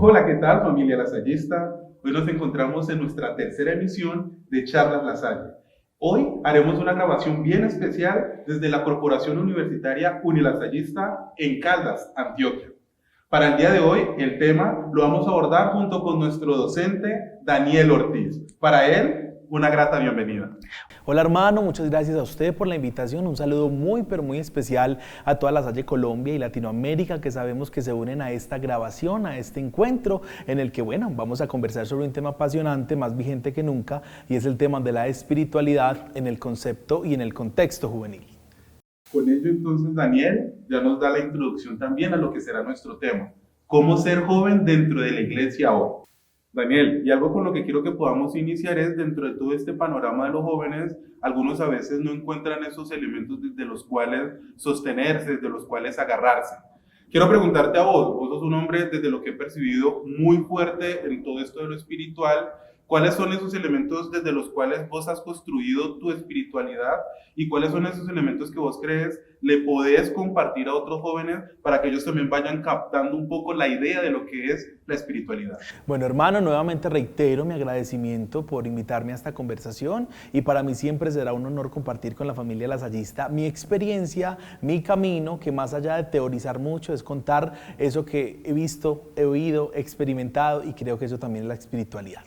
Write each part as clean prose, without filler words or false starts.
Hola, ¿qué tal, familia lasallista? Hoy nos encontramos en nuestra tercera emisión de Charlas La Salle. Hoy haremos una grabación bien especial desde la Corporación Universitaria Unilasallista en Caldas, Antioquia. Para el día de hoy, el tema lo vamos a abordar junto con nuestro docente Daniel Ortiz. Para él, una grata bienvenida. Hola hermano, muchas gracias a usted por la invitación. Un saludo muy pero muy especial a toda la Salle Colombia y Latinoamérica que sabemos que se unen a esta grabación, a este encuentro en el que, bueno, vamos a conversar sobre un tema apasionante, más vigente que nunca, y es el tema de la espiritualidad en el concepto y en el contexto juvenil. Con ello entonces Daniel ya nos da la introducción también a lo que será nuestro tema, cómo ser joven dentro de la iglesia hoy. Daniel, y algo con lo que quiero que podamos iniciar es, dentro de todo este panorama de los jóvenes, algunos a veces no encuentran esos elementos desde los cuales sostenerse, desde los cuales agarrarse. Quiero preguntarte a vos sos un hombre, desde lo que he percibido, muy fuerte en todo esto de lo espiritual. ¿Cuáles son esos elementos desde los cuales vos has construido tu espiritualidad y cuáles son esos elementos que vos crees le podés compartir a otros jóvenes para que ellos también vayan captando un poco la idea de lo que es la espiritualidad? Bueno, hermano, nuevamente reitero mi agradecimiento por invitarme a esta conversación y para mí siempre será un honor compartir con la familia lasallista mi experiencia, mi camino, que más allá de teorizar mucho es contar eso que he visto, he oído, he experimentado, y creo que eso también es la espiritualidad.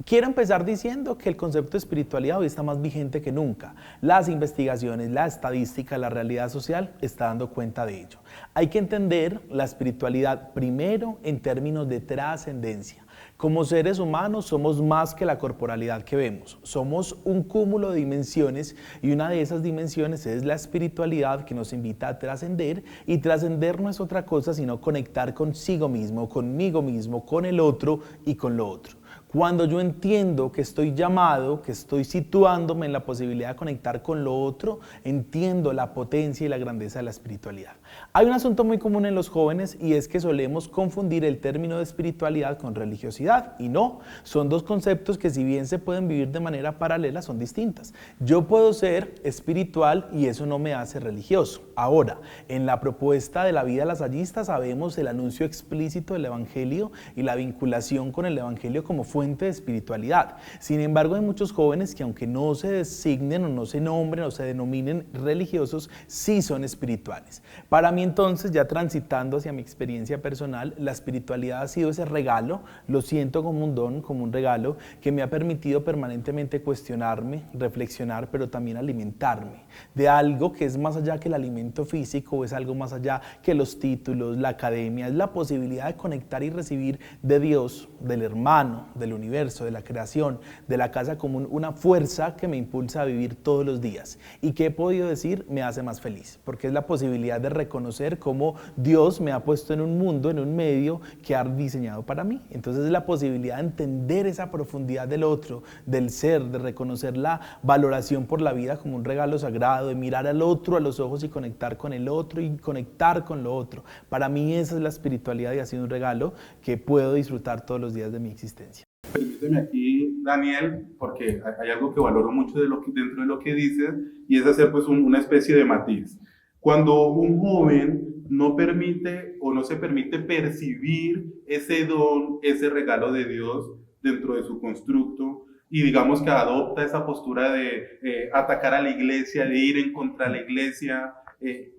Quiero empezar diciendo que el concepto de espiritualidad hoy está más vigente que nunca. Las investigaciones, la estadística, la realidad social está dando cuenta de ello. Hay que entender la espiritualidad primero en términos de trascendencia. Como seres humanos somos más que la corporalidad que vemos. Somos un cúmulo de dimensiones y una de esas dimensiones es la espiritualidad, que nos invita a trascender, y trascender no es otra cosa sino conectar consigo mismo, conmigo mismo, con el otro y con lo otro. Cuando yo entiendo que estoy llamado, que estoy situándome en la posibilidad de conectar con lo otro, entiendo la potencia y la grandeza de la espiritualidad. Hay un asunto muy común en los jóvenes y es que solemos confundir el término de espiritualidad con religiosidad, y no, son dos conceptos que si bien se pueden vivir de manera paralela, son distintas. Yo puedo ser espiritual y eso no me hace religioso. Ahora, en la propuesta de la vida lasallista sabemos el anuncio explícito del evangelio y la vinculación con el evangelio como fuente de espiritualidad. Sin embargo, hay muchos jóvenes que, aunque no se designen o no se nombren o se denominen religiosos, sí son espirituales. Para mí entonces, ya transitando hacia mi experiencia personal, la espiritualidad ha sido ese regalo, lo siento como un don, como un regalo, que me ha permitido permanentemente cuestionarme, reflexionar, pero también alimentarme de algo que es más allá que el alimento físico, es algo más allá que los títulos, la academia, es la posibilidad de conectar y recibir de Dios, del hermano, del universo, de la creación, de la casa común, una fuerza que me impulsa a vivir todos los días. Y que he podido decir me hace más feliz, porque es la posibilidad de reconocer cómo Dios me ha puesto en un mundo, en un medio que ha diseñado para mí. Entonces es la posibilidad de entender esa profundidad del otro, del ser, de reconocer la valoración por la vida como un regalo sagrado, de mirar al otro a los ojos y conectar con el otro y conectar con lo otro. Para mí esa es la espiritualidad y ha sido un regalo que puedo disfrutar todos los días de mi existencia. Permíteme aquí, Daniel, porque hay algo que valoro mucho dentro de lo que dices, y es hacer pues una especie de matiz. Cuando un joven no permite o no se permite percibir ese don, ese regalo de Dios dentro de su constructo, y digamos que adopta esa postura de atacar a la iglesia, de ir en contra de la iglesia,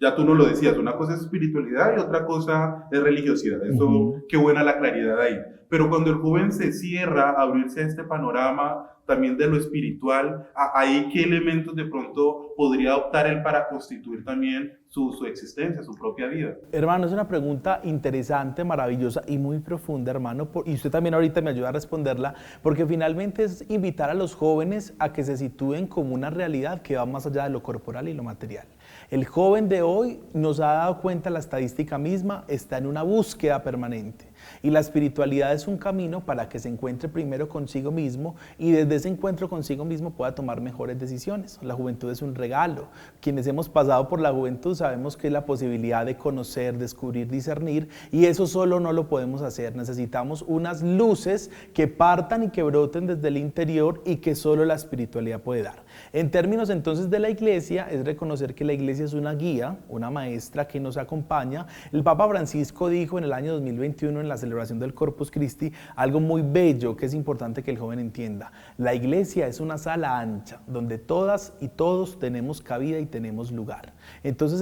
ya tú nos lo decías, una cosa es espiritualidad y otra cosa es religiosidad. Eso, qué buena la claridad ahí. Pero cuando el joven se cierra a abrirse a este panorama también de lo espiritual, ahí qué elementos de pronto podría adoptar él para constituir también su existencia, su propia vida. Hermano, es una pregunta interesante, maravillosa y muy profunda, hermano, y usted también ahorita me ayuda a responderla, porque finalmente es invitar a los jóvenes a que se sitúen como una realidad que va más allá de lo corporal y lo material. El joven de hoy, nos ha dado cuenta la estadística misma, está en una búsqueda permanente. Y la espiritualidad es un camino para que se encuentre primero consigo mismo y desde ese encuentro consigo mismo pueda tomar mejores decisiones. La juventud es un regalo. Quienes hemos pasado por la juventud sabemos que es la posibilidad de conocer, descubrir, discernir, y eso solo no lo podemos hacer. Necesitamos unas luces que partan y que broten desde el interior y que solo la espiritualidad puede dar. En términos entonces de la iglesia, es reconocer que la iglesia es una guía, una maestra que nos acompaña. El Papa Francisco dijo en el año 2021 en en la celebración del Corpus Christi algo muy bello que es importante que el joven entienda. La iglesia es una sala ancha donde todas y todos tenemos cabida y tenemos lugar. Entonces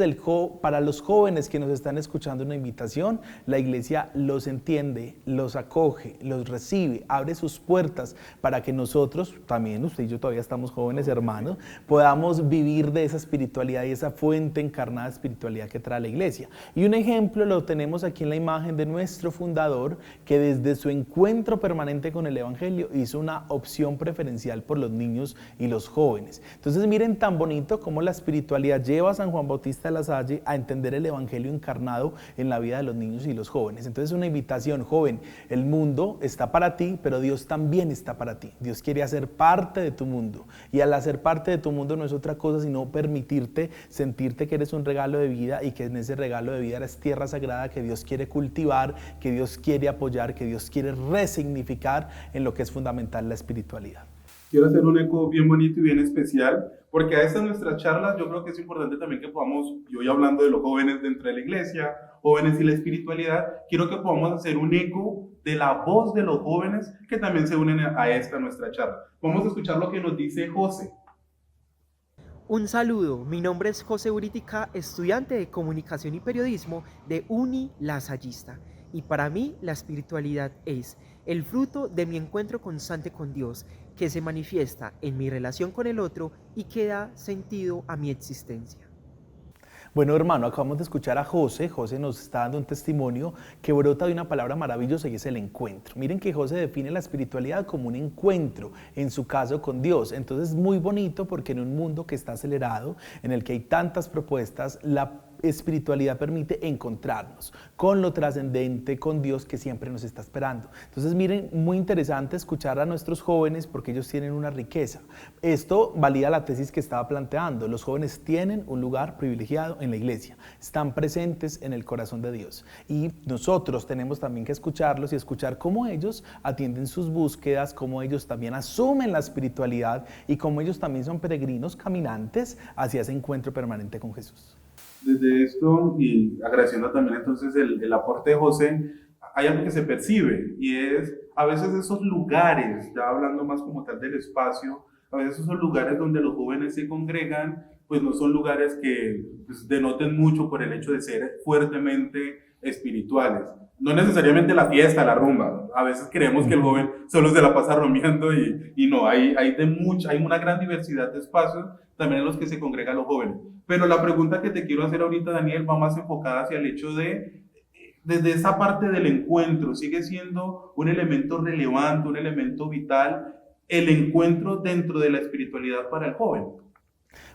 para los jóvenes que nos están escuchando una invitación, la iglesia los entiende, los acoge, los recibe, abre sus puertas para que nosotros, también usted y yo todavía estamos jóvenes hermanos, podamos vivir de esa espiritualidad y esa fuente encarnada de espiritualidad que trae la iglesia. Y un ejemplo lo tenemos aquí en la imagen de nuestro fundador, que desde su encuentro permanente con el evangelio hizo una opción preferencial por los niños y los jóvenes. Entonces miren tan bonito cómo la espiritualidad lleva a San Juan Bautista de la Salle a entender el evangelio encarnado en la vida de los niños y los jóvenes. Entonces una invitación, joven, el mundo está para ti, pero Dios también está para ti. Dios quiere hacer parte de tu mundo, y al hacer parte de tu mundo no es otra cosa sino permitirte sentirte que eres un regalo de vida, y que en ese regalo de vida eres tierra sagrada que Dios quiere cultivar, que Dios quiere apoyar, que Dios quiere resignificar en lo que es fundamental la espiritualidad. Quiero hacer un eco bien bonito y bien especial, porque a estas nuestras charlas yo creo que es importante también que podamos, y hoy hablando de los jóvenes dentro de la iglesia, jóvenes y la espiritualidad, quiero que podamos hacer un eco de la voz de los jóvenes que también se unen a esta nuestra charla. Vamos a escuchar lo que nos dice José. Un saludo, mi nombre es José Uritica, estudiante de Comunicación y Periodismo de Uni Lasallista, y para mí la espiritualidad es el fruto de mi encuentro constante con Dios, que se manifiesta en mi relación con el otro y que da sentido a mi existencia. Bueno, hermano, acabamos de escuchar a José. José nos está dando un testimonio que brota de una palabra maravillosa, y es el encuentro. Miren que José define la espiritualidad como un encuentro, en su caso con Dios. Entonces es muy bonito porque en un mundo que está acelerado, en el que hay tantas propuestas, la espiritualidad permite encontrarnos con lo trascendente, con Dios que siempre nos está esperando. Entonces miren, muy interesante escuchar a nuestros jóvenes porque ellos tienen una riqueza. Esto valida la tesis que estaba planteando. Los jóvenes tienen un lugar privilegiado en la iglesia, están presentes en el corazón de Dios, y nosotros tenemos también que escucharlos y escuchar cómo ellos atienden sus búsquedas, cómo ellos también asumen la espiritualidad y cómo ellos también son peregrinos caminantes hacia ese encuentro permanente con Jesús. Desde esto, y agradeciendo también entonces el aporte de José, hay algo que se percibe, y es a veces esos lugares, ya hablando más como tal del espacio, a veces esos lugares donde los jóvenes se congregan, pues no son lugares que pues, denoten mucho por el hecho de ser fuertemente espirituales. No necesariamente la fiesta, la rumba. A veces creemos que el joven solo se la pasa rumbeando y no, hay una gran diversidad de espacios también en los que se congregan los jóvenes. Pero la pregunta que te quiero hacer ahorita, Daniel, va más enfocada hacia el hecho de, desde esa parte del encuentro, sigue siendo un elemento relevante, un elemento vital, el encuentro dentro de la espiritualidad para el joven.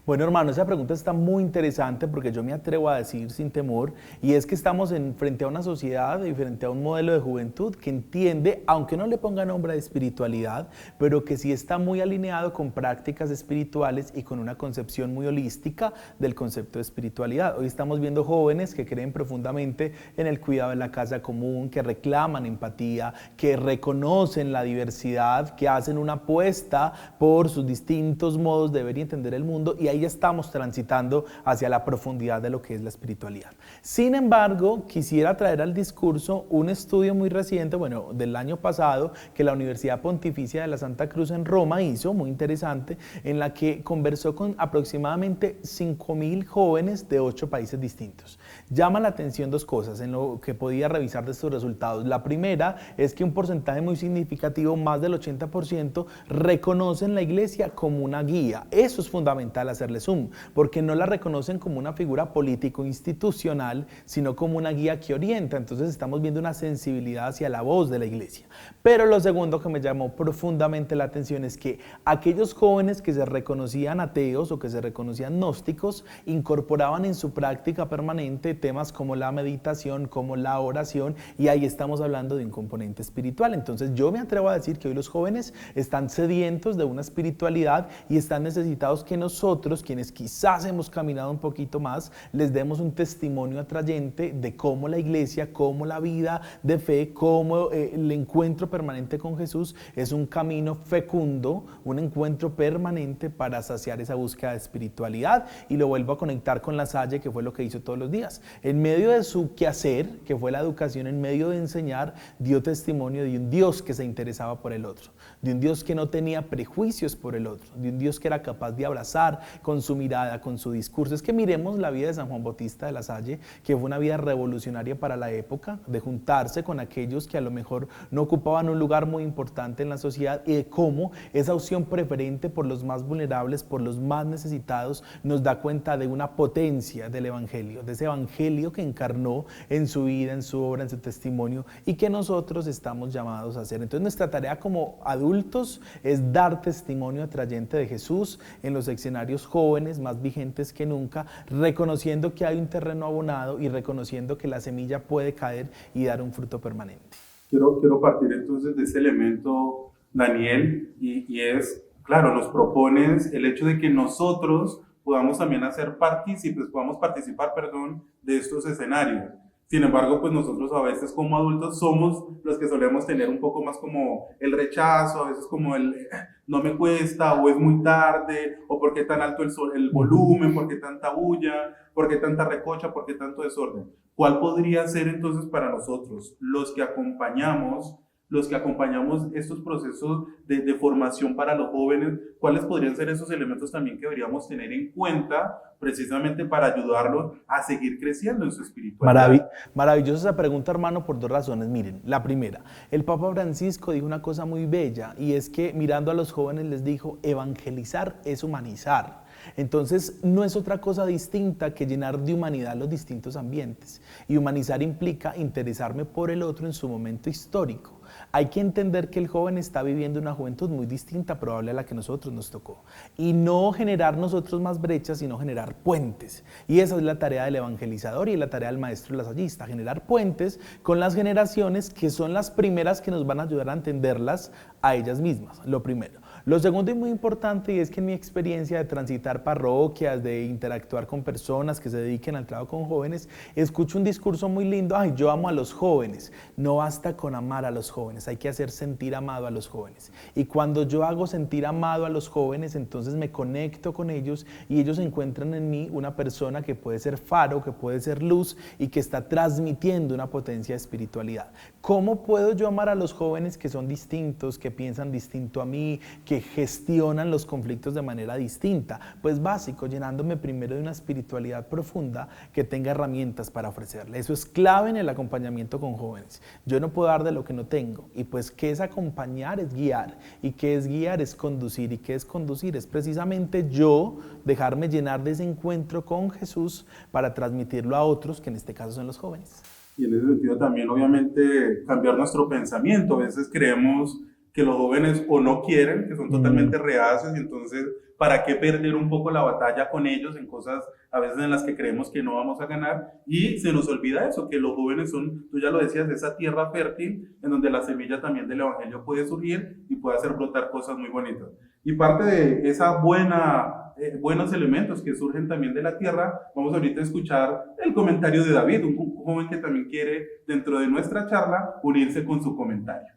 Bueno, hermano, esa pregunta está muy interesante porque yo me atrevo a decir sin temor, y es que estamos frente a una sociedad y frente a un modelo de juventud que entiende, aunque no le ponga nombre de espiritualidad, pero que sí está muy alineado con prácticas espirituales y con una concepción muy holística del concepto de espiritualidad. Hoy estamos viendo jóvenes que creen profundamente en el cuidado de la casa común, que reclaman empatía, que reconocen la diversidad, que hacen una apuesta por sus distintos modos de ver y entender el mundo, y ahí ya estamos transitando hacia la profundidad de lo que es la espiritualidad. Sin embargo, quisiera traer al discurso un estudio muy reciente, bueno, del año pasado, que la Universidad Pontificia de la Santa Cruz en Roma hizo, muy interesante, en la que conversó con aproximadamente 5.000 jóvenes de 8 países distintos. Llama la atención dos cosas en lo que podía revisar de estos resultados. La primera es que un porcentaje muy significativo, más del 80%, reconocen la iglesia como una guía. Eso es fundamental hacerle zoom, porque no la reconocen como una figura político-institucional, sino como una guía que orienta. Entonces estamos viendo una sensibilidad hacia la voz de la iglesia. Pero lo segundo que me llamó profundamente la atención es que aquellos jóvenes que se reconocían ateos o que se reconocían gnósticos incorporaban en su práctica permanente temas como la meditación, como la oración, y ahí estamos hablando de un componente espiritual. Entonces yo me atrevo a decir que hoy los jóvenes están sedientos de una espiritualidad y están necesitados que nosotros nosotros, quienes quizás hemos caminado un poquito más, les demos un testimonio atrayente de cómo la iglesia, cómo la vida de fe, cómo el encuentro permanente con Jesús es un camino fecundo, un encuentro permanente para saciar esa búsqueda de espiritualidad. Y lo vuelvo a conectar con La Salle, que fue lo que hizo todos los días. En medio de su quehacer, que fue la educación, en medio de enseñar, dio testimonio de un Dios que se interesaba por el otro, de un Dios que no tenía prejuicios por el otro, de un Dios que era capaz de abrazar con su mirada, con su discurso. Es que miremos la vida de San Juan Bautista de La Salle, que fue una vida revolucionaria para la época, de juntarse con aquellos que a lo mejor no ocupaban un lugar muy importante en la sociedad, y de cómo esa opción preferente por los más vulnerables, por los más necesitados, nos da cuenta de una potencia del Evangelio, de ese Evangelio que encarnó en su vida, en su obra, en su testimonio, y que nosotros estamos llamados a hacer. Entonces nuestra tarea como adultos es dar testimonio atrayente de Jesús en los escenarios jóvenes, más vigentes que nunca, reconociendo que hay un terreno abonado y reconociendo que la semilla puede caer y dar un fruto permanente. Quiero partir entonces de ese elemento, Daniel, y es, claro, nos propones el hecho de que nosotros podamos también podamos participar, de estos escenarios. Sin embargo, pues nosotros a veces como adultos somos los que solemos tener un poco más como el rechazo, a veces como el no me cuesta, o es muy tarde, o por qué tan alto el volumen, por qué tanta bulla, por qué tanta recocha, por qué tanto desorden. ¿Cuál podría ser entonces para nosotros, los que acompañamos estos procesos de formación para los jóvenes? ¿Cuáles podrían ser esos elementos también que deberíamos tener en cuenta precisamente para ayudarlos a seguir creciendo en su espiritualidad? Maravillosa esa pregunta, hermano, por dos razones. Miren, la primera, el Papa Francisco dijo una cosa muy bella, y es que mirando a los jóvenes les dijo: evangelizar es humanizar. Entonces no es otra cosa distinta que llenar de humanidad los distintos ambientes, y humanizar implica interesarme por el otro en su momento histórico. Hay que entender que el joven está viviendo una juventud muy distinta, probable a la que nosotros nos tocó, y no generar nosotros más brechas, sino generar puentes. Y esa es la tarea del evangelizador y la tarea del maestro lasallista: generar puentes con las generaciones que son las primeras que nos van a ayudar a entenderlas a ellas mismas, lo primero. Lo segundo y muy importante, y es que en mi experiencia de transitar parroquias, de interactuar con personas que se dediquen al trabajo con jóvenes, escucho un discurso muy lindo: ay, yo amo a los jóvenes. No basta con amar a los jóvenes, hay que hacer sentir amado a los jóvenes. Y cuando yo hago sentir amado a los jóvenes, entonces me conecto con ellos, y ellos encuentran en mí una persona que puede ser faro, que puede ser luz, y que está transmitiendo una potencia de espiritualidad. ¿Cómo puedo yo amar a los jóvenes que son distintos, que piensan distinto a mí, que gestionan los conflictos de manera distinta? Pues básico, llenándome primero de una espiritualidad profunda que tenga herramientas para ofrecerle. Eso es clave en el acompañamiento con jóvenes. Yo no puedo dar de lo que no tengo, y pues ¿qué es acompañar? Es guiar. ¿Y qué es guiar? Es conducir. ¿Y qué es conducir? Es precisamente yo dejarme llenar de ese encuentro con Jesús para transmitirlo a otros, que en este caso son los jóvenes. Y en ese sentido también, obviamente, cambiar nuestro pensamiento. A veces creemos que los jóvenes o no quieren, que son totalmente reacios, y entonces, ¿para qué perder un poco la batalla con ellos en cosas a veces en las que creemos que no vamos a ganar? Y se nos olvida eso, que los jóvenes son, tú ya lo decías, esa tierra fértil en donde la semilla también del evangelio puede surgir y puede hacer brotar cosas muy bonitas. Y parte de esa buenos elementos que surgen también de la tierra, vamos ahorita a escuchar el comentario de David, un joven que también quiere, dentro de nuestra charla, unirse con su comentario.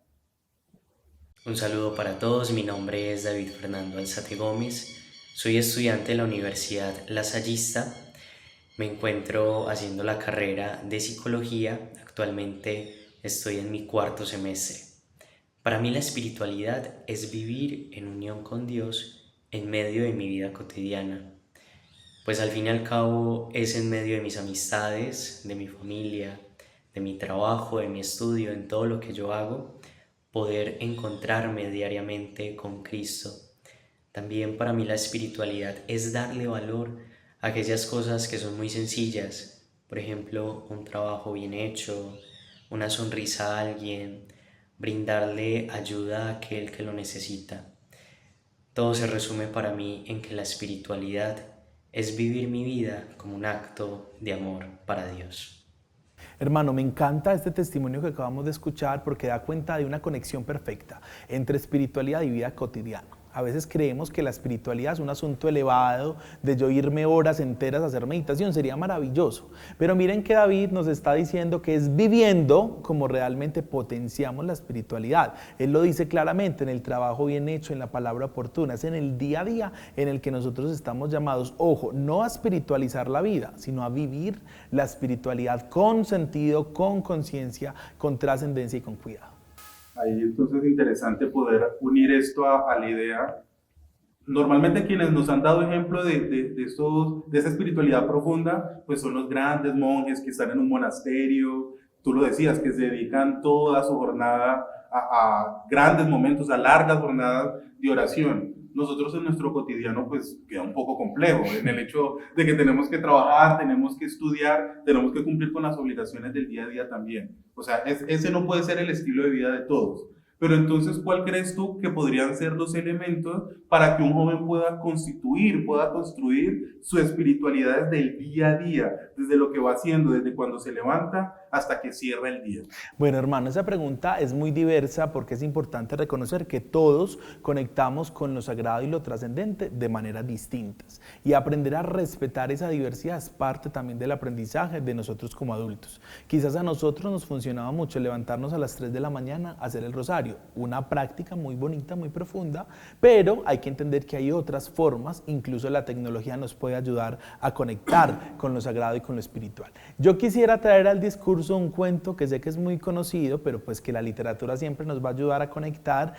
Un saludo para todos, mi nombre es David Fernando Alzate Gómez, soy estudiante de la Universidad Lasallista, me encuentro haciendo la carrera de psicología, actualmente estoy en mi cuarto semestre. Para mí la espiritualidad es vivir en unión con Dios en medio de mi vida cotidiana, pues al fin y al cabo es en medio de mis amistades, de mi familia, de mi trabajo, de mi estudio, en todo lo que yo hago, poder encontrarme diariamente con Cristo. También para mí la espiritualidad es darle valor a aquellas cosas que son muy sencillas, por ejemplo, un trabajo bien hecho, una sonrisa a alguien, brindarle ayuda a aquel que lo necesita. Todo se resume para mí en que la espiritualidad es vivir mi vida como un acto de amor para Dios. Hermano, me encanta este testimonio que acabamos de escuchar, porque da cuenta de una conexión perfecta entre espiritualidad y vida cotidiana. A veces creemos que la espiritualidad es un asunto elevado, de yo irme horas enteras a hacer meditación, sería maravilloso. Pero miren que David nos está diciendo que es viviendo como realmente potenciamos la espiritualidad. Él lo dice claramente, en el trabajo bien hecho, en la palabra oportuna, es en el día a día en el que nosotros estamos llamados, ojo, no a espiritualizar la vida, sino a vivir la espiritualidad con sentido, con conciencia, con trascendencia y con cuidado. Ahí entonces es interesante poder unir esto a la idea. Normalmente quienes nos han dado ejemplo de esa espiritualidad profunda, pues son los grandes monjes que están en un monasterio, tú lo decías, que se dedican toda su jornada a grandes momentos, a largas jornadas de oración. Nosotros en nuestro cotidiano pues queda un poco complejo en el hecho de que tenemos que trabajar, tenemos que estudiar, tenemos que cumplir con las obligaciones del día a día también. O sea, ese no puede ser el estilo de vida de todos. Pero entonces, ¿cuál crees tú que podrían ser los elementos para que un joven pueda constituir, pueda construir su espiritualidad desde el día a día, desde lo que va haciendo, desde cuando se levanta hasta que cierra el día? Bueno, hermano, esa pregunta es muy diversa porque es importante reconocer que todos conectamos con lo sagrado y lo trascendente de maneras distintas. Y aprender a respetar esa diversidad es parte también del aprendizaje de nosotros como adultos. Quizás a nosotros nos funcionaba mucho levantarnos a las 3 de la mañana a hacer el rosario, una práctica muy bonita, muy profunda, pero hay que entender que hay otras formas, incluso la tecnología nos puede ayudar a conectar con lo sagrado y con lo espiritual. Yo quisiera traer al discurso un cuento que sé que es muy conocido, pero pues que la literatura siempre nos va a ayudar a conectar,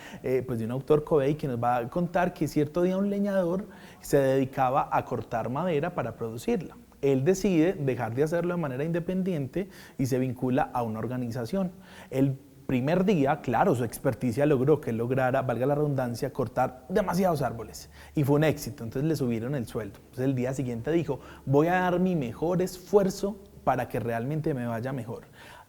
pues de un autor Covey que nos va a contar que cierto día un leñador se dedicaba a cortar madera para producirla. Él decide dejar de hacerlo de manera independiente y se vincula a una organización. El primer día, claro, su experticia logró que él lograra, valga la redundancia, cortar demasiados árboles. Y fue un éxito, entonces le subieron el sueldo. Entonces el día siguiente dijo, voy a dar mi mejor esfuerzo para que realmente me vaya mejor.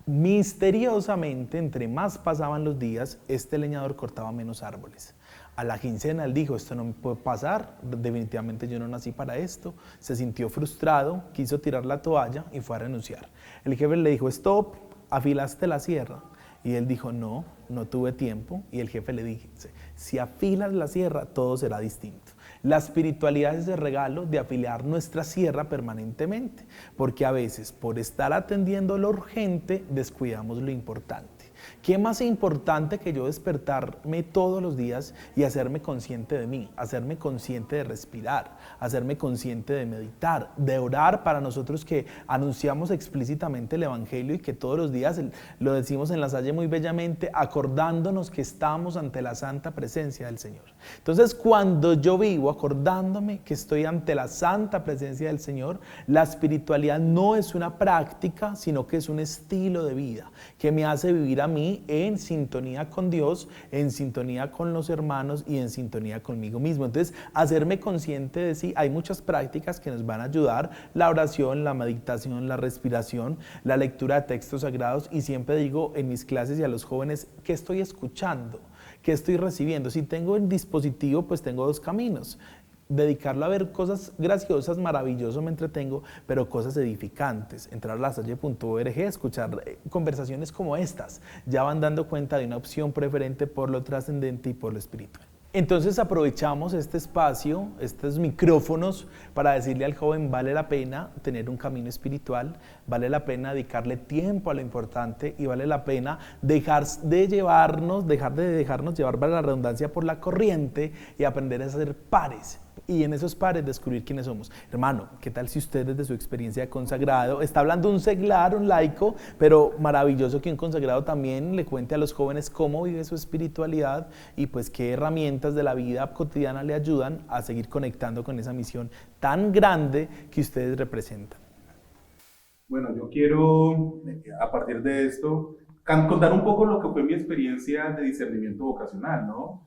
Misteriosamente, entre más pasaban los días, este leñador cortaba menos árboles. A la quincena él dijo, esto no me puede pasar, definitivamente yo no nací para esto. Se sintió frustrado, quiso tirar la toalla y fue a renunciar. El jefe le dijo, stop, afilaste la sierra. Y él dijo, no, no tuve tiempo. Y el jefe le dice, si afilas la sierra, todo será distinto. La espiritualidad es el regalo de afilar nuestra sierra permanentemente, porque a veces por estar atendiendo lo urgente, descuidamos lo importante. ¿Qué más importante que yo despertarme todos los días y hacerme consciente de mí, hacerme consciente de respirar, hacerme consciente de meditar, de orar para nosotros que anunciamos explícitamente el Evangelio y que todos los días lo decimos en La Salle muy bellamente, acordándonos que estamos ante la santa presencia del Señor? Entonces, cuando yo vivo acordándome que estoy ante la santa presencia del Señor, la espiritualidad no es una práctica, sino que es un estilo de vida que me hace vivir a mí en sintonía con Dios, en sintonía con los hermanos y en sintonía conmigo mismo. Entonces, hacerme consciente de sí, hay muchas prácticas que nos van a ayudar, la oración, la meditación, la respiración, la lectura de textos sagrados, y siempre digo en mis clases y a los jóvenes, ¿qué estoy escuchando? ¿Qué estoy recibiendo? Si tengo el dispositivo, pues tengo dos caminos. Dedicarlo a ver cosas graciosas, maravilloso, me entretengo, pero cosas edificantes. Entrar a lasalle.org, escuchar conversaciones como estas, ya van dando cuenta de una opción preferente por lo trascendente y por lo espiritual. Entonces aprovechamos este espacio, estos micrófonos, para decirle al joven, vale la pena tener un camino espiritual, vale la pena dedicarle tiempo a lo importante y vale la pena dejar de dejarnos llevar, para la redundancia, por la corriente y aprender a ser pares. Y en esos pares descubrir quiénes somos. Hermano, ¿qué tal si usted desde su experiencia de consagrado, está hablando un seglar, un laico, pero maravilloso que un consagrado también le cuente a los jóvenes cómo vive su espiritualidad y pues qué herramientas de la vida cotidiana le ayudan a seguir conectando con esa misión tan grande que ustedes representan? Bueno, yo quiero, a partir de esto, contar un poco lo que fue mi experiencia de discernimiento vocacional, ¿no?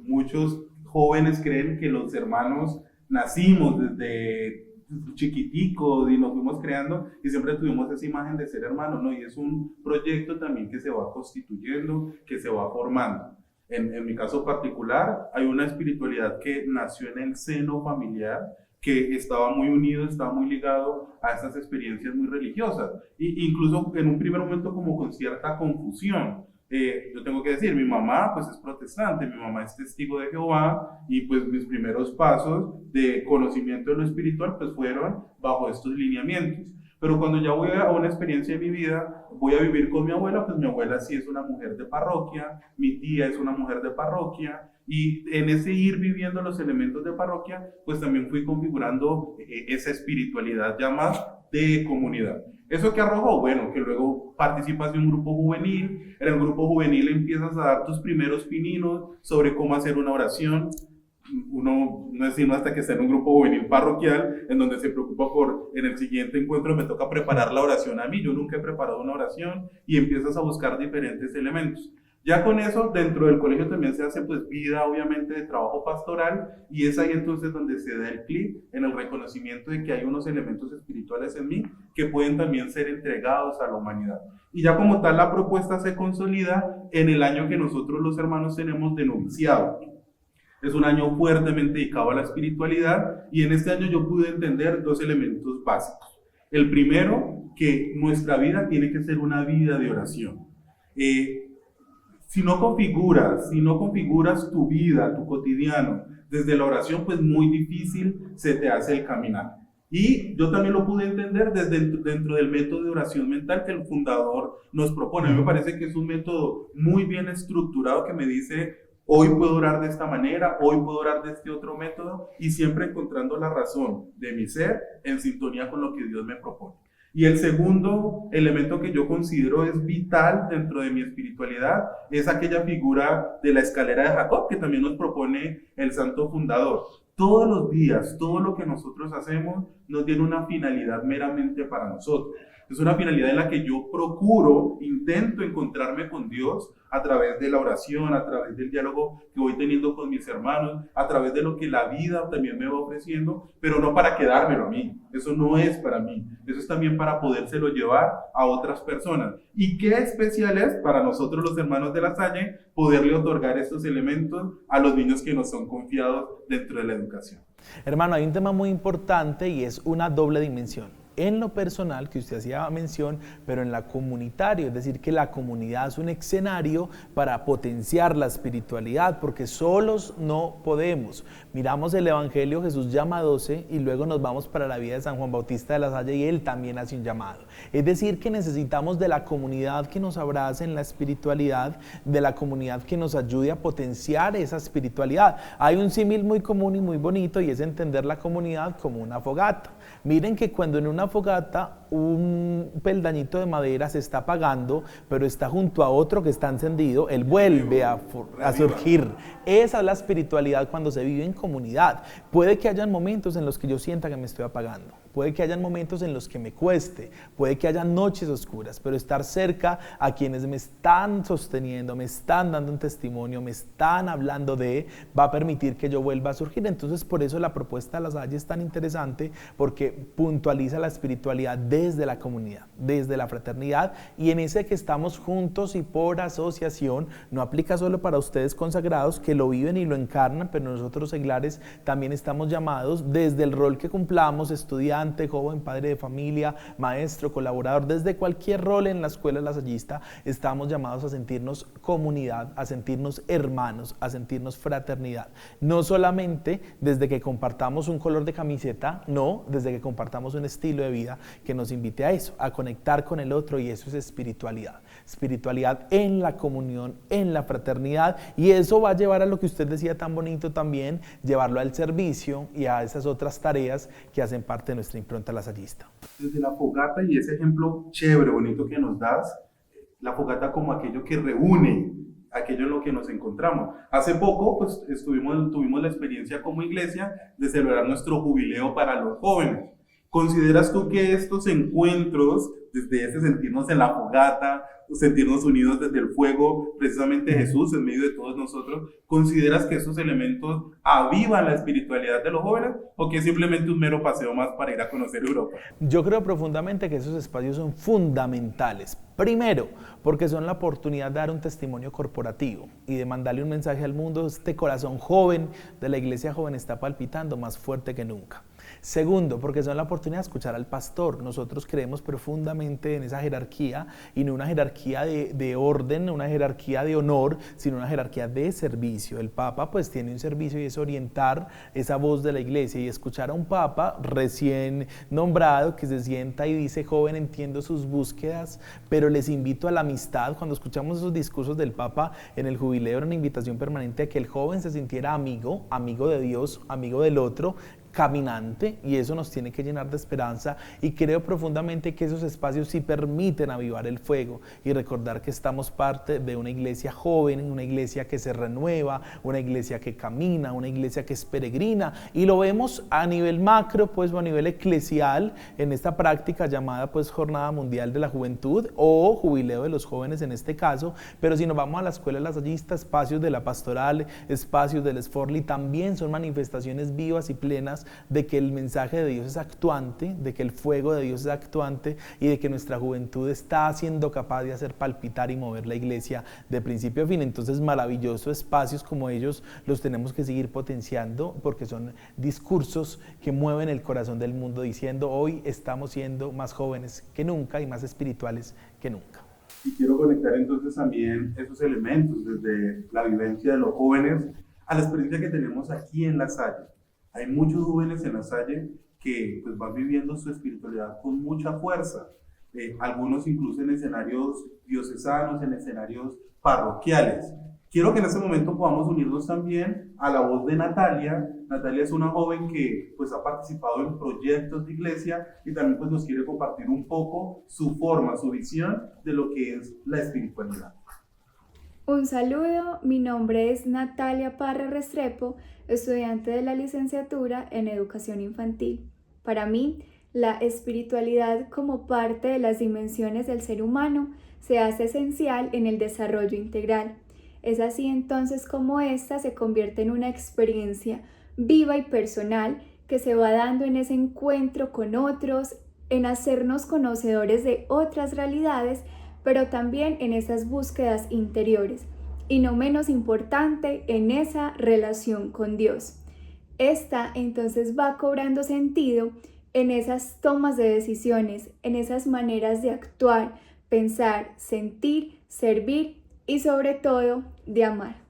Muchos jóvenes creen que los hermanos nacimos desde chiquiticos y nos fuimos creando y siempre tuvimos esa imagen de ser hermanos, ¿no? Y es un proyecto también que se va constituyendo, que se va formando. En mi caso particular, hay una espiritualidad que nació en el seno familiar, que estaba muy unido, estaba muy ligado a estas experiencias muy religiosas, e incluso en un primer momento como con cierta confusión, Yo tengo que decir, mi mamá pues es protestante, mi mamá es testigo de Jehová y pues mis primeros pasos de conocimiento de lo espiritual pues fueron bajo estos lineamientos. Pero cuando ya voy a una experiencia de mi vida, voy a vivir con mi abuela, pues mi abuela sí es una mujer de parroquia, mi tía es una mujer de parroquia, y en ese ir viviendo los elementos de parroquia, pues también fui configurando esa espiritualidad ya más de comunidad. ¿Eso que arrojó? Bueno, que luego participas de un grupo juvenil, en el grupo juvenil empiezas a dar tus primeros pininos sobre cómo hacer una oración. Uno no es sino hasta que está en un grupo juvenil parroquial en donde se preocupa por, en el siguiente encuentro me toca preparar la oración a mí, yo nunca he preparado una oración, y empiezas a buscar diferentes elementos. Ya con eso, dentro del colegio también se hace pues vida obviamente de trabajo pastoral, y es ahí entonces donde se da el clic en el reconocimiento de que hay unos elementos espirituales en mí que pueden también ser entregados a la humanidad. Y ya como tal la propuesta se consolida en el año que nosotros los hermanos tenemos de noviciado. Es un año fuertemente dedicado a la espiritualidad, y en este año yo pude entender dos elementos básicos. El primero, que nuestra vida tiene que ser una vida de oración. Si no configuras tu vida, tu cotidiano, desde la oración, pues muy difícil se te hace el caminar. Y yo también lo pude entender dentro del método de oración mental que el fundador nos propone. A mí me parece que es un método muy bien estructurado que me dice, hoy puedo orar de esta manera, hoy puedo orar de este otro método, y siempre encontrando la razón de mi ser en sintonía con lo que Dios me propone. Y el segundo elemento que yo considero es vital dentro de mi espiritualidad es aquella figura de la escalera de Jacob que también nos propone el santo fundador. Todos los días, todo lo que nosotros hacemos no tiene una finalidad meramente para nosotros. Es una finalidad en la que yo intento encontrarme con Dios a través de la oración, a través del diálogo que voy teniendo con mis hermanos, a través de lo que la vida también me va ofreciendo, pero no para quedármelo a mí. Eso no es para mí. Eso es también para podérselo llevar a otras personas. Y qué especial es para nosotros los hermanos de La Salle poderle otorgar estos elementos a los niños que nos son confiados dentro de la educación. Hermano, hay un tema muy importante y es una doble dimensión. En lo personal, que usted hacía mención, pero en la comunitario, es decir, que la comunidad es un escenario para potenciar la espiritualidad, porque solos no podemos. Miramos el Evangelio, Jesús llama a 12 y luego nos vamos para la vida de San Juan Bautista de La Salle y él también hace un llamado. Es decir, que necesitamos de la comunidad que nos abrace en la espiritualidad, de la comunidad que nos ayude a potenciar esa espiritualidad. Hay un símil muy común y muy bonito y es entender la comunidad como una fogata. Miren que cuando en una fogata un peldañito de madera se está apagando, pero está junto a otro que está encendido, él vuelve a surgir. Esa es la espiritualidad cuando se vive en comunidad. Puede que hayan momentos en los que yo sienta que me estoy apagando, puede que hayan momentos en los que me cueste, puede que hayan noches oscuras, pero estar cerca a quienes me están sosteniendo, me están dando un testimonio, me están hablando va a permitir que yo vuelva a surgir. Entonces, por eso la propuesta de La Salle es tan interesante, porque puntualiza la espiritualidad desde la comunidad, desde la fraternidad, y en ese que estamos juntos y por asociación. No aplica solo para ustedes consagrados que lo viven y lo encarnan, pero nosotros seglares también estamos llamados desde el rol que cumplamos, estudiante, joven, padre de familia, maestro, colaborador, desde cualquier rol en la escuela lasallista, estamos llamados a sentirnos comunidad, a sentirnos hermanos, a sentirnos fraternidad. No solamente desde que compartamos un color de camiseta, no, desde que compartamos un estilo de vida que nos invite a eso, a conectar con el otro, y eso es espiritualidad. Espiritualidad en la comunión, en la fraternidad, y eso va a llevar a lo que usted decía tan bonito también, llevarlo al servicio y a esas otras tareas que hacen parte de nuestra impronta lasallista. Desde la fogata y ese ejemplo chévere, bonito que nos das, la fogata como aquello que reúne, aquello en lo que nos encontramos. Hace poco pues tuvimos la experiencia como iglesia de celebrar nuestro jubileo para los jóvenes. ¿Consideras tú que estos encuentros, desde ese sentirnos en la fogata, sentirnos unidos desde el fuego, precisamente Jesús en medio de todos nosotros, consideras que esos elementos avivan la espiritualidad de los jóvenes o que es simplemente un mero paseo más para ir a conocer Europa? Yo creo profundamente que esos espacios son fundamentales. Primero, porque son la oportunidad de dar un testimonio corporativo y de mandarle un mensaje al mundo. Este corazón joven de la iglesia joven está palpitando más fuerte que nunca. Segundo, porque son la oportunidad de escuchar al pastor. Nosotros creemos profundamente en esa jerarquía y no una jerarquía de orden, no una jerarquía de honor, sino una jerarquía de servicio. El Papa pues tiene un servicio y es orientar esa voz de la iglesia y escuchar a un Papa recién nombrado que se sienta y dice: joven, entiendo sus búsquedas, pero les invito a la amistad. Cuando escuchamos esos discursos del Papa en el jubileo, era una invitación permanente a que el joven se sintiera amigo, amigo de Dios, amigo del otro, caminante, y eso nos tiene que llenar de esperanza, y creo profundamente que esos espacios sí permiten avivar el fuego y recordar que estamos parte de una iglesia joven, una iglesia que se renueva, una iglesia que camina, una iglesia que es peregrina, y lo vemos a nivel macro, pues, o a nivel eclesial, en esta práctica llamada pues Jornada Mundial de la Juventud o Jubileo de los Jóvenes en este caso. Pero si nos vamos a la Escuela Lasallista, espacios de la Pastoral, espacios del Esforli, también son manifestaciones vivas y plenas de que el mensaje de Dios es actuante, de que el fuego de Dios es actuante y de que nuestra juventud está siendo capaz de hacer palpitar y mover la iglesia de principio a fin. Entonces, maravilloso, espacios como ellos los tenemos que seguir potenciando, porque son discursos que mueven el corazón del mundo, diciendo: hoy estamos siendo más jóvenes que nunca y más espirituales que nunca. Y quiero conectar entonces también esos elementos desde la vivencia de los jóvenes a la experiencia que tenemos aquí en La Salle. Hay muchos jóvenes en La Salle que pues, van viviendo su espiritualidad con mucha fuerza, algunos incluso en escenarios diocesanos, en escenarios parroquiales. Quiero que en este momento podamos unirnos también a la voz de Natalia. Natalia es una joven que pues, ha participado en proyectos de iglesia y también pues, nos quiere compartir un poco su forma, su visión de lo que es la espiritualidad. Un saludo, mi nombre es Natalia Parra Restrepo, estudiante de la licenciatura en Educación Infantil. Para mí, la espiritualidad como parte de las dimensiones del ser humano se hace esencial en el desarrollo integral. Es así entonces como ésta se convierte en una experiencia viva y personal que se va dando en ese encuentro con otros, en hacernos conocedores de otras realidades, pero también en esas búsquedas interiores, y no menos importante, en esa relación con Dios. Esta entonces va cobrando sentido en esas tomas de decisiones, en esas maneras de actuar, pensar, sentir, servir y sobre todo de amar.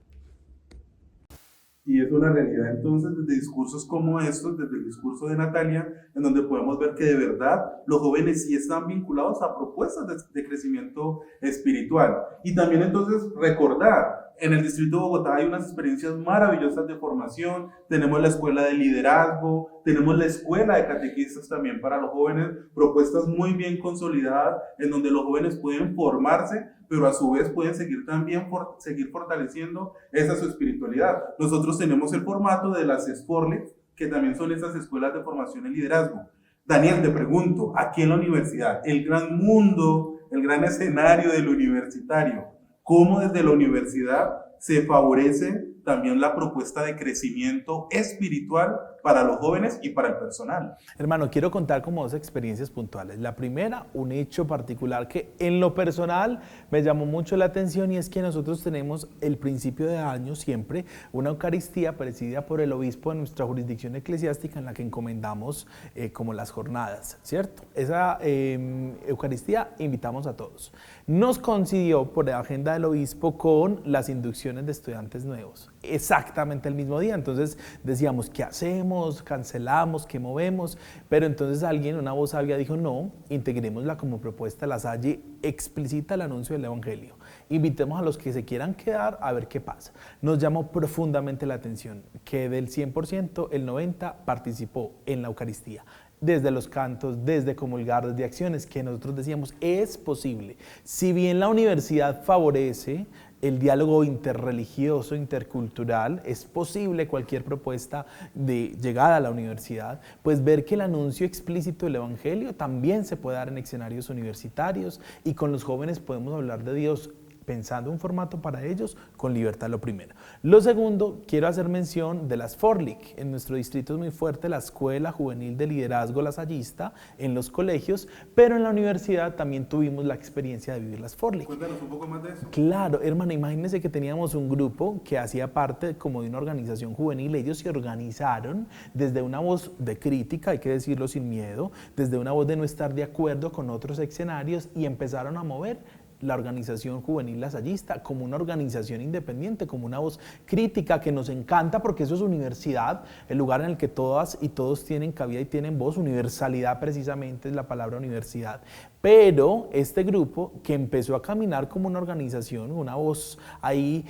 Y es una realidad entonces desde discursos como estos, desde el discurso de Natalia, en donde podemos ver que de verdad los jóvenes sí están vinculados a propuestas de crecimiento espiritual. Y también entonces recordar, en el Distrito de Bogotá hay unas experiencias maravillosas de formación, tenemos la escuela de liderazgo, tenemos la escuela de catequistas también para los jóvenes, propuestas muy bien consolidadas en donde los jóvenes pueden formarse, pero a su vez pueden seguir también seguir fortaleciendo esa su espiritualidad. Nosotros tenemos el formato de las Esforli, que también son esas escuelas de formación en liderazgo. Daniel, te pregunto, aquí en la universidad, el gran mundo, el gran escenario del universitario, ¿cómo desde la universidad se favorece también la propuesta de crecimiento espiritual para los jóvenes y para el personal? Hermano, quiero contar como dos experiencias puntuales. La primera, un hecho particular que en lo personal me llamó mucho la atención, y es que nosotros tenemos el principio de año siempre una Eucaristía presidida por el obispo de nuestra jurisdicción eclesiástica, en la que encomendamos como las jornadas, ¿cierto? Esa Eucaristía invitamos a todos. Nos coincidió por la agenda del obispo con las inducciones de estudiantes nuevos, exactamente el mismo día. Entonces decíamos, ¿qué hacemos? ¿Cancelamos? ¿Qué movemos? Pero entonces alguien, una voz sabia, dijo: no, integrémosla como propuesta. La Salle explicita el anuncio del Evangelio. Invitemos a los que se quieran quedar a ver qué pasa. Nos llamó profundamente la atención que del 100%, el 90% participó en la Eucaristía. Desde los cantos, desde comulgar, desde acciones que nosotros decíamos, es posible. Si bien la universidad favorece el diálogo interreligioso, intercultural, es posible cualquier propuesta de llegada a la universidad, pues ver que el anuncio explícito del Evangelio también se puede dar en escenarios universitarios, y con los jóvenes podemos hablar de Dios, pensando un formato para ellos con libertad, lo primero. Lo segundo, quiero hacer mención de las FORLIC. En nuestro distrito es muy fuerte la Escuela Juvenil de Liderazgo Lasallista en los colegios, pero en la universidad también tuvimos la experiencia de vivir las FORLIC. Cuéntanos un poco más de eso. Claro, hermano, imagínense que teníamos un grupo que hacía parte como de una organización juvenil. Ellos se organizaron desde una voz de crítica, hay que decirlo sin miedo, desde una voz de no estar de acuerdo con otros escenarios, y empezaron a mover la organización juvenil lasallista como una organización independiente, como una voz crítica que nos encanta, porque eso es universidad, el lugar en el que todas y todos tienen cabida y tienen voz. Universalidad precisamente es la palabra universidad. Pero este grupo que empezó a caminar como una organización, una voz ahí,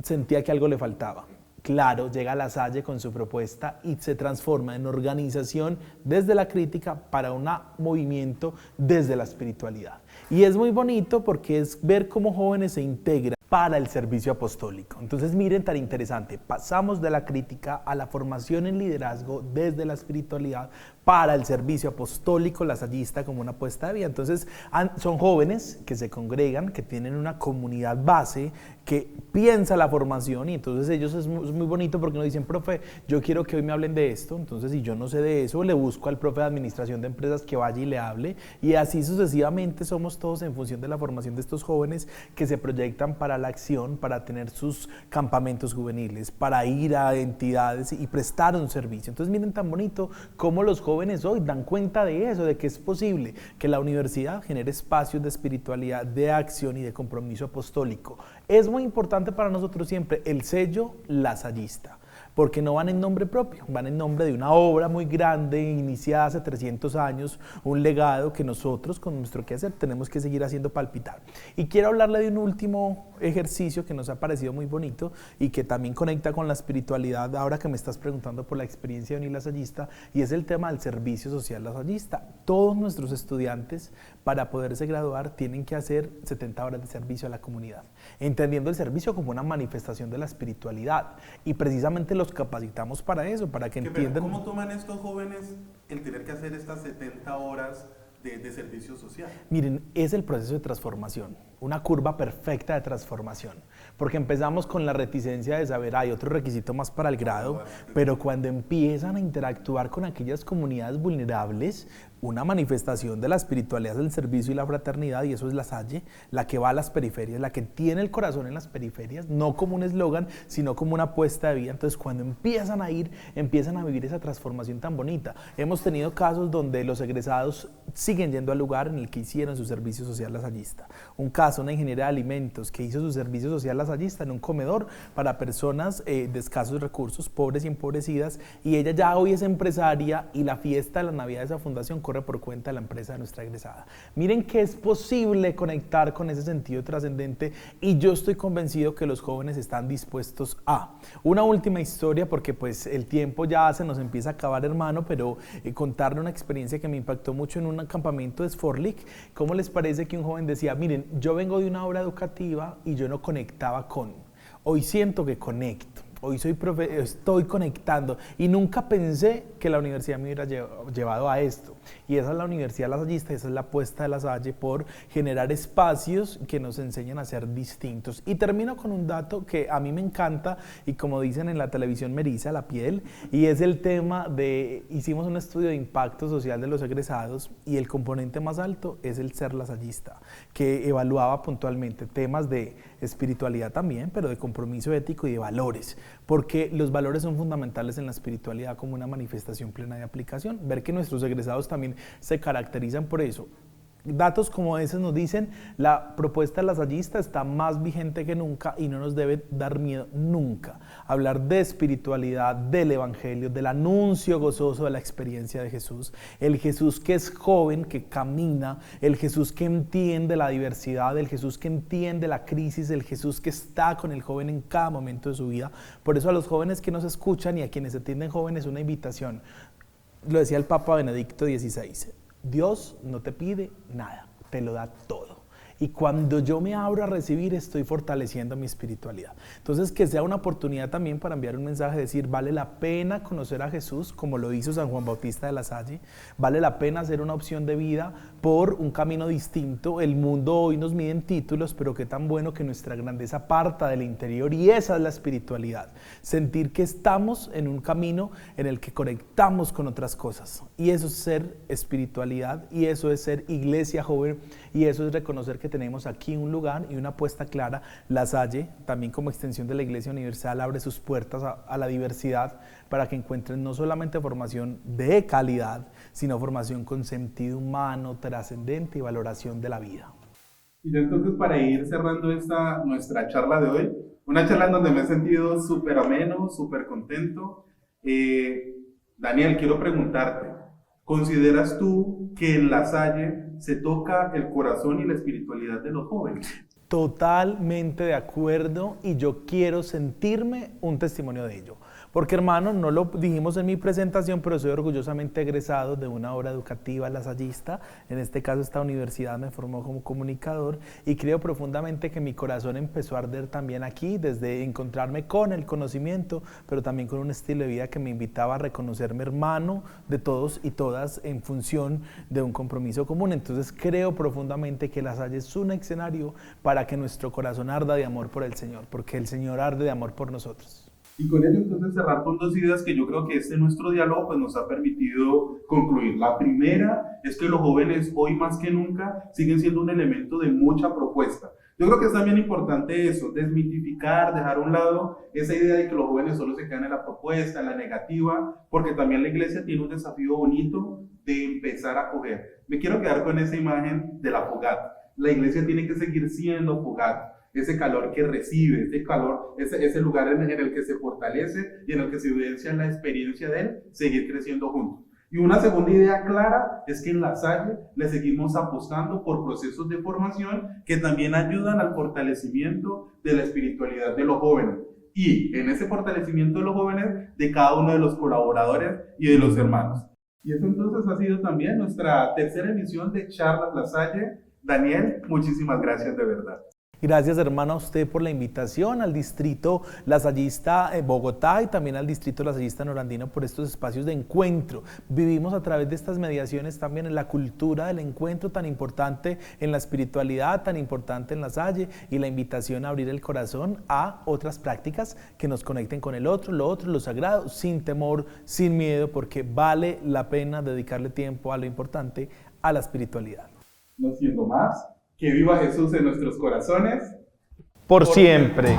sentía que algo le faltaba. Claro, llega La Salle con su propuesta y se transforma en organización desde la crítica para un movimiento desde la espiritualidad. Y es muy bonito porque es ver cómo jóvenes se integran para el servicio apostólico. Entonces miren, tan interesante, pasamos de la crítica a la formación en liderazgo desde la espiritualidad para el servicio apostólico lasallista como una apuesta de vida. Entonces son jóvenes que se congregan, que tienen una comunidad base, que piensa la formación, y entonces ellos es muy bonito porque nos dicen: profe, yo quiero que hoy me hablen de esto. Entonces, si yo no sé de eso, le busco al profe de administración de empresas que vaya y le hable, y así sucesivamente somos todos en función de la formación de estos jóvenes que se proyectan para la acción, para tener sus campamentos juveniles, para ir a entidades y prestar un servicio. Entonces miren tan bonito cómo los jóvenes hoy dan cuenta de eso, de que es posible que la universidad genere espacios de espiritualidad, de acción y de compromiso apostólico. Es muy importante para nosotros siempre el sello lasallista, porque no van en nombre propio, van en nombre de una obra muy grande, iniciada hace 300 años, un legado que nosotros con nuestro quehacer tenemos que seguir haciendo palpitar. Y quiero hablarle de un último ejercicio que nos ha parecido muy bonito y que también conecta con la espiritualidad, ahora que me estás preguntando por la experiencia de unilasallista, y es el tema del servicio social lasallista. Todos nuestros estudiantes, para poderse graduar, tienen que hacer 70 horas de servicio a la comunidad, entendiendo el servicio como una manifestación de la espiritualidad, y precisamente los capacitamos para eso, para que entiendan. ¿Cómo toman estos jóvenes el tener que hacer estas 70 horas de servicio social? Miren, es el proceso de transformación, una curva perfecta de transformación, porque empezamos con la reticencia de saber, hay otro requisito más para el grado, pero cuando empiezan a interactuar con aquellas comunidades vulnerables, una manifestación de la espiritualidad del servicio y la fraternidad, y eso es La Salle, la que va a las periferias, la que tiene el corazón en las periferias, no como un eslogan, sino como una apuesta de vida. Entonces, cuando empiezan a ir, empiezan a vivir esa transformación tan bonita. Hemos tenido casos donde los egresados siguen yendo al lugar en el que hicieron su servicio social lasallista. Un caso, una ingeniera de alimentos que hizo su servicio social lasallista en un comedor para personas de escasos recursos, pobres y empobrecidas, y ella ya hoy es empresaria, y la fiesta de la Navidad de esa fundación corre por cuenta de la empresa de nuestra egresada. Miren que es posible conectar con ese sentido trascendente, y yo estoy convencido que los jóvenes están dispuestos a. Una última historia, porque pues el tiempo ya se nos empieza a acabar, hermano, pero contarle una experiencia que me impactó mucho en un campamento de FORLIC. ¿Cómo les parece que un joven decía: miren, yo vengo de una obra educativa y yo no conectaba con, hoy siento que conecto? Hoy soy profe, estoy conectando, y nunca pensé que la universidad me hubiera llevado a esto. Y esa es la Universidad Lasallista, esa es la apuesta de La Salle por generar espacios que nos enseñan a ser distintos. Y termino con un dato que a mí me encanta, y como dicen en la televisión, me eriza la piel, y es el tema de, hicimos un estudio de impacto social de los egresados, y el componente más alto es el ser lasallista, que evaluaba puntualmente temas de espiritualidad también, pero de compromiso ético y de valores, porque los valores son fundamentales en la espiritualidad como una manifestación plena de aplicación. Ver que nuestros egresados también se caracterizan por eso. Datos como esos nos dicen: la propuesta lasallista está más vigente que nunca y no nos debe dar miedo nunca hablar de espiritualidad, del evangelio, del anuncio gozoso de la experiencia de Jesús, el Jesús que es joven, que camina, el Jesús que entiende la diversidad, el Jesús que entiende la crisis, el Jesús que está con el joven en cada momento de su vida. Por eso a los jóvenes que nos escuchan y a quienes atienden jóvenes, una invitación. Lo decía el Papa Benedicto XVI: Dios no te pide nada, te lo da todo. Y cuando yo me abro a recibir, estoy fortaleciendo mi espiritualidad. Entonces, que sea una oportunidad también para enviar un mensaje, decir, vale la pena conocer a Jesús, como lo hizo San Juan Bautista de la Salle, vale la pena hacer una opción de vida por un camino distinto. El mundo hoy nos mide en títulos, pero qué tan bueno que nuestra grandeza parta del interior, y esa es la espiritualidad. Sentir que estamos en un camino en el que conectamos con otras cosas, y eso es ser espiritualidad, y eso es ser iglesia joven, y eso es reconocer que tenemos aquí un lugar y una apuesta clara. La Salle, también como extensión de la Iglesia Universal, abre sus puertas a la diversidad para que encuentren no solamente formación de calidad, sino formación con sentido humano, trascendente y valoración de la vida. Y yo entonces, para ir cerrando nuestra charla de hoy, una charla en donde me he sentido súper ameno, súper contento. Daniel, quiero preguntarte, ¿consideras tú que en La Salle se toca el corazón y la espiritualidad de los jóvenes? Totalmente de acuerdo, y yo quiero sentirme un testimonio de ello. Porque, hermano, no lo dijimos en mi presentación, pero soy orgullosamente egresado de una obra educativa lasallista. En este caso, esta universidad me formó como comunicador, y creo profundamente que mi corazón empezó a arder también aquí, desde encontrarme con el conocimiento, pero también con un estilo de vida que me invitaba a reconocerme hermano de todos y todas en función de un compromiso común. Entonces, creo profundamente que La Salle es un escenario para que nuestro corazón arda de amor por el Señor, porque el Señor arde de amor por nosotros. Y con ello entonces cerrar con dos ideas que yo creo que nuestro diálogo pues nos ha permitido concluir. La primera es que los jóvenes hoy más que nunca siguen siendo un elemento de mucha propuesta. Yo creo que es también importante eso, desmitificar, dejar a un lado esa idea de que los jóvenes solo se quedan en la propuesta, en la negativa, porque también la iglesia tiene un desafío bonito de empezar a acoger. Me quiero quedar con esa imagen de la fogata. La iglesia tiene que seguir siendo fogata. Ese calor que recibe, ese calor, ese lugar en el que se fortalece y en el que se evidencia la experiencia de él, seguir creciendo juntos. Y una segunda idea clara es que en La Salle le seguimos apostando por procesos de formación que también ayudan al fortalecimiento de la espiritualidad de los jóvenes, y en ese fortalecimiento de los jóvenes de cada uno de los colaboradores y de los hermanos. Y eso entonces ha sido también nuestra tercera emisión de Charlas La Salle. Daniel, muchísimas gracias de verdad. Gracias, hermano, a usted por la invitación, al Distrito Lasallista Bogotá y también al Distrito Lasallista Norandino por estos espacios de encuentro. Vivimos a través de estas mediaciones también en la cultura del encuentro tan importante, en la espiritualidad tan importante en La Salle, y la invitación a abrir el corazón a otras prácticas que nos conecten con el otro, lo sagrado, sin temor, sin miedo, porque vale la pena dedicarle tiempo a lo importante, a la espiritualidad. No siendo más, que viva Jesús en nuestros corazones. Por siempre.